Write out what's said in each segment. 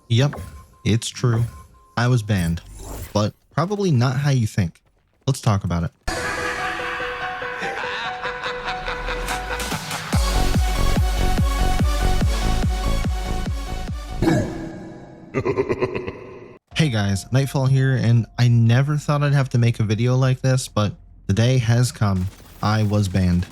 Yep, it's true. I was banned, but probably not how you think. Let's talk about it. Hey guys, Nightfall here, and I never thought I'd have to make a video like this, but the day has come. I was banned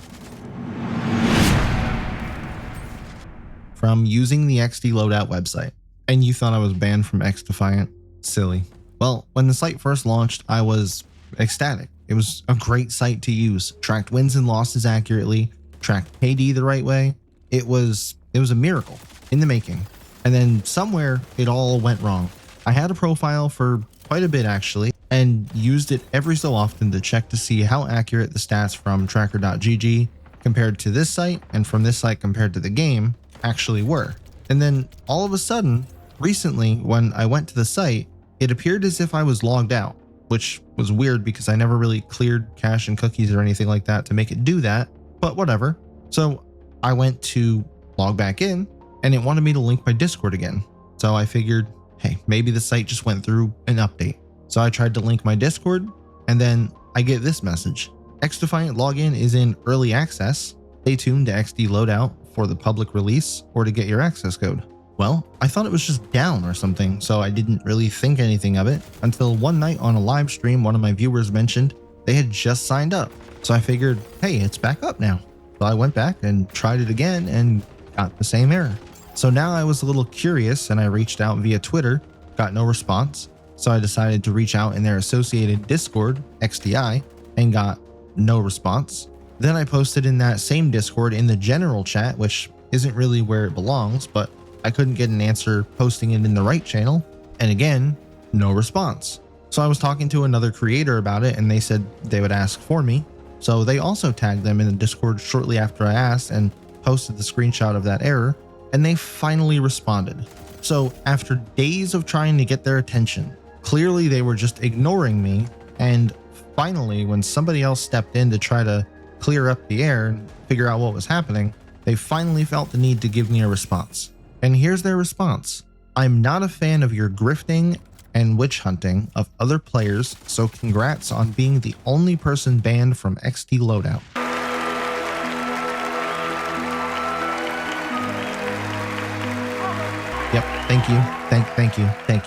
from using the XD loadout website. And you thought I was banned from xdefiant? Silly. Well, when the site first launched, I was ecstatic. It was a great site to use. Tracked wins and losses accurately, tracked KD the right way. It was a miracle in the making. And then somewhere it all went wrong. I had a profile for quite a bit actually, and used it every so often to check to see how accurate the stats from tracker.gg compared to this site and from this site compared to the game actually were. And then all of a sudden, recently when I went to the site, it appeared as if I was logged out, which was weird because I never really cleared cache and cookies or anything like that to make it do that, but whatever. So I went to log back in and it wanted me to link my Discord again. So I figured, hey, maybe the site just went through an update. So I tried to link my Discord and then I get this message. xdefiant login is in early access. Stay tuned to XD loadout for the public release or to get your access code. Well, I thought it was just down or something, so I didn't really think anything of it until one night on a live stream, one of my viewers mentioned they had just signed up. So I figured, hey, it's back up now. So I went back and tried it again and got the same error. So now I was a little curious and I reached out via Twitter, got no response. So I decided to reach out in their associated Discord, XDI, and got no response. Then I posted in that same Discord in the general chat, which isn't really where it belongs, but I couldn't get an answer posting it in the right channel. And again, no response. So I was talking to another creator about it and they said they would ask for me. So they also tagged them in the Discord shortly after I asked and posted the screenshot of that error, and they finally responded. So after days of trying to get their attention, clearly they were just ignoring me. And finally, when somebody else stepped in to try to clear up the air and figure out what was happening, they finally felt the need to give me a response. And here's their response. I'm not a fan of your grifting and witch hunting of other players, so congrats on being the only person banned from XD loadout. Yep, thank you.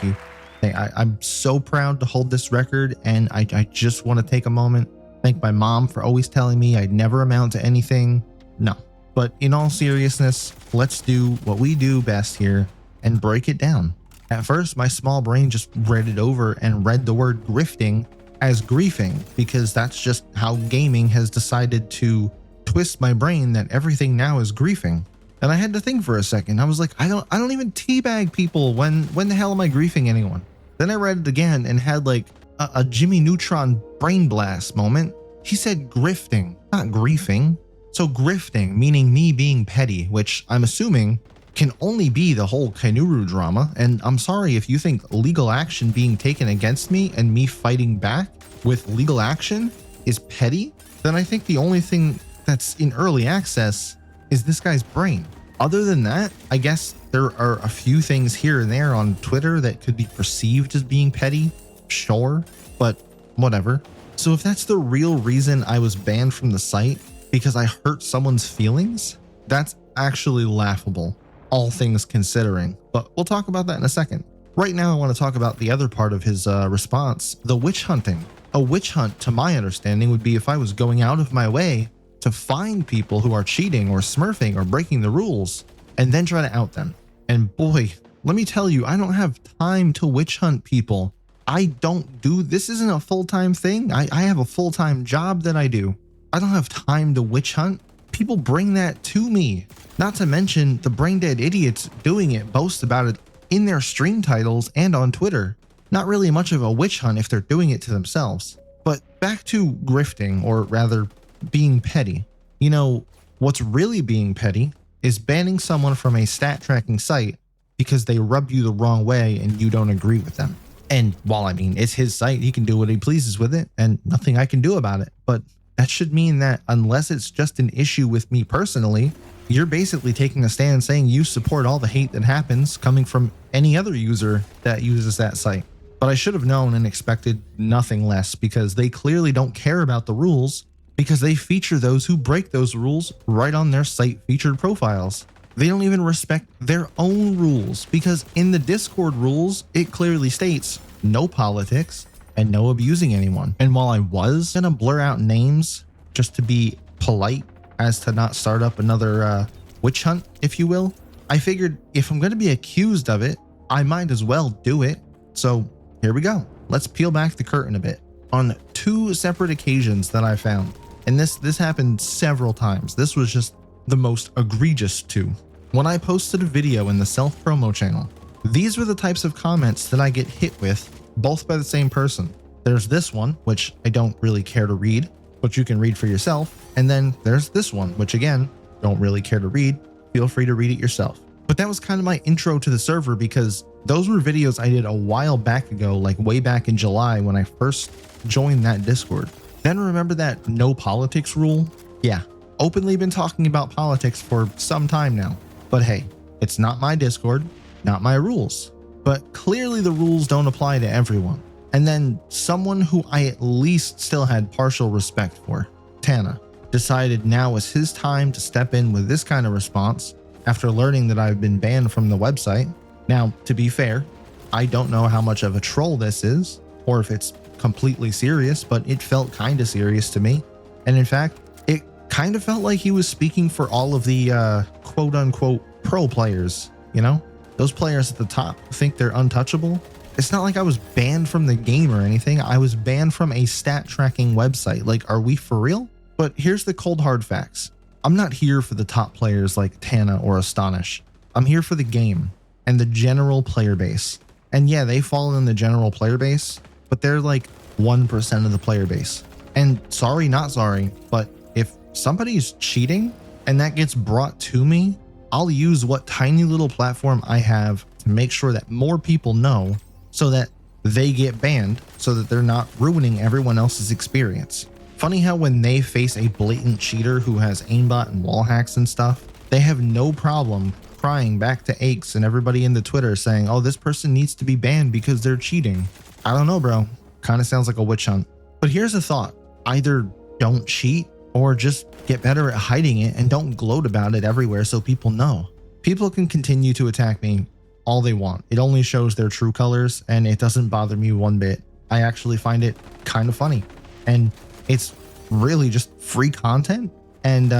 I'm so proud to hold this record, and I just want to take a moment, thank my mom for always telling me I'd never amount to anything. No. But in all seriousness, let's do what we do best here and break it down. At first, my small brain just read it over and read the word grifting as griefing, because that's just how gaming has decided to twist my brain that everything now is griefing. And I had to think for a second. I was like, I don't even teabag people. When the hell am I griefing anyone? Then I read it again and had like a Jimmy Neutron brain blast moment. He said grifting, not griefing. So grifting, meaning me being petty, which I'm assuming can only be the whole Kainuru drama. And I'm sorry if you think legal action being taken against me and me fighting back with legal action is petty, then I think the only thing that's in early access is this guy's brain. Other than that, I guess there are a few things here and there on Twitter that could be perceived as being petty, sure, but whatever. So if that's the real reason I was banned from the site, because I hurt someone's feelings, that's actually laughable, all things considering, but we'll talk about that in a second. Right now, I want to talk about the other part of his response, the witch hunting. A witch hunt, to my understanding, would be if I was going out of my way to find people who are cheating or smurfing or breaking the rules and then try to out them. And boy, let me tell you, I don't have time to witch hunt people. This isn't a full-time thing. I have a full-time job that I do. I don't have time to witch hunt. People bring that to me. Not to mention the brain dead idiots doing it boast about it in their stream titles and on Twitter. Not really much of a witch hunt if they're doing it to themselves. But back to grifting, or rather being petty. You know, what's really being petty is banning someone from a stat tracking site because they rub you the wrong way and you don't agree with them. And while I mean, it's his site, he can do what he pleases with it and nothing I can do about it. But that should mean that unless it's just an issue with me personally, you're basically taking a stand saying you support all the hate that happens coming from any other user that uses that site. But I should have known and expected nothing less, because they clearly don't care about the rules, because they feature those who break those rules right on their site featured profiles. They don't even respect their own rules, because in the Discord rules, it clearly states no politics and no abusing anyone. And while I was gonna blur out names just to be polite as to not start up another witch hunt, if you will, I figured if I'm gonna be accused of it, I might as well do it. So here we go. Let's peel back the curtain a bit. On 2 separate occasions that I found, and this happened several times. This was just the most egregious 2. When I posted a video in the self-promo channel, these were the types of comments that I get hit with, both by the same person. There's this one, which I don't really care to read, but you can read for yourself. And then there's this one, which again, don't really care to read. Feel free to read it yourself. But that was kind of my intro to the server, because those were videos I did a while back ago, like way back in July when I first joined that Discord. Then remember that no politics rule? Yeah, openly been talking about politics for some time now. But hey, it's not my Discord, not my rules. But clearly the rules don't apply to everyone. And then someone who I at least still had partial respect for, Tana, decided now was his time to step in with this kind of response after learning that I've been banned from the website. Now, to be fair, I don't know how much of a troll this is, or if it's completely serious, but it felt kind of serious to me. And in fact, it kind of felt like he was speaking for all of the quote unquote pro players, you know? Those players at the top who think they're untouchable. It's not like I was banned from the game or anything. I was banned from a stat tracking website. Like, are we for real? But here's the cold hard facts. I'm not here for the top players like Tana or Astonish. I'm here for the game and the general player base. And yeah, they fall in the general player base, but they're like 1% of the player base. And sorry, not sorry, but if somebody's cheating and that gets brought to me, I'll use what tiny little platform I have to make sure that more people know, so that they get banned, so that they're not ruining everyone else's experience. Funny how when they face a blatant cheater who has aimbot and wall hacks and stuff, they have no problem crying back to Aches and everybody in the Twitter saying, oh, this person needs to be banned because they're cheating. I don't know, bro. Kind of sounds like a witch hunt. But here's a thought. Either don't cheat or just get better at hiding it and don't gloat about it everywhere so people know. People can continue to attack me all they want. It only shows their true colors and it doesn't bother me one bit. I actually find it kind of funny. And it's really just free content and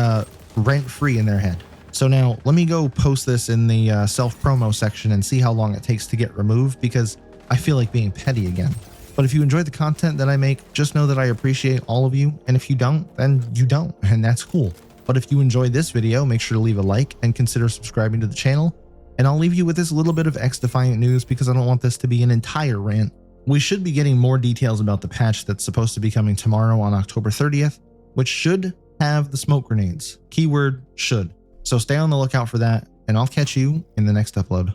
rent-free in their head. So now let me go post this in the self-promo section and see how long it takes to get removed, because I feel like being petty again. But if you enjoy the content that I make, just know that I appreciate all of you. And if you don't, then you don't, and that's cool. But if you enjoyed this video, make sure to leave a like and consider subscribing to the channel. And I'll leave you with this little bit of xdefiant news, because I don't want this to be an entire rant. We should be getting more details about the patch that's supposed to be coming tomorrow on October 30th, which should have the smoke grenades. Keyword should. So stay on the lookout for that, and I'll catch you in the next upload.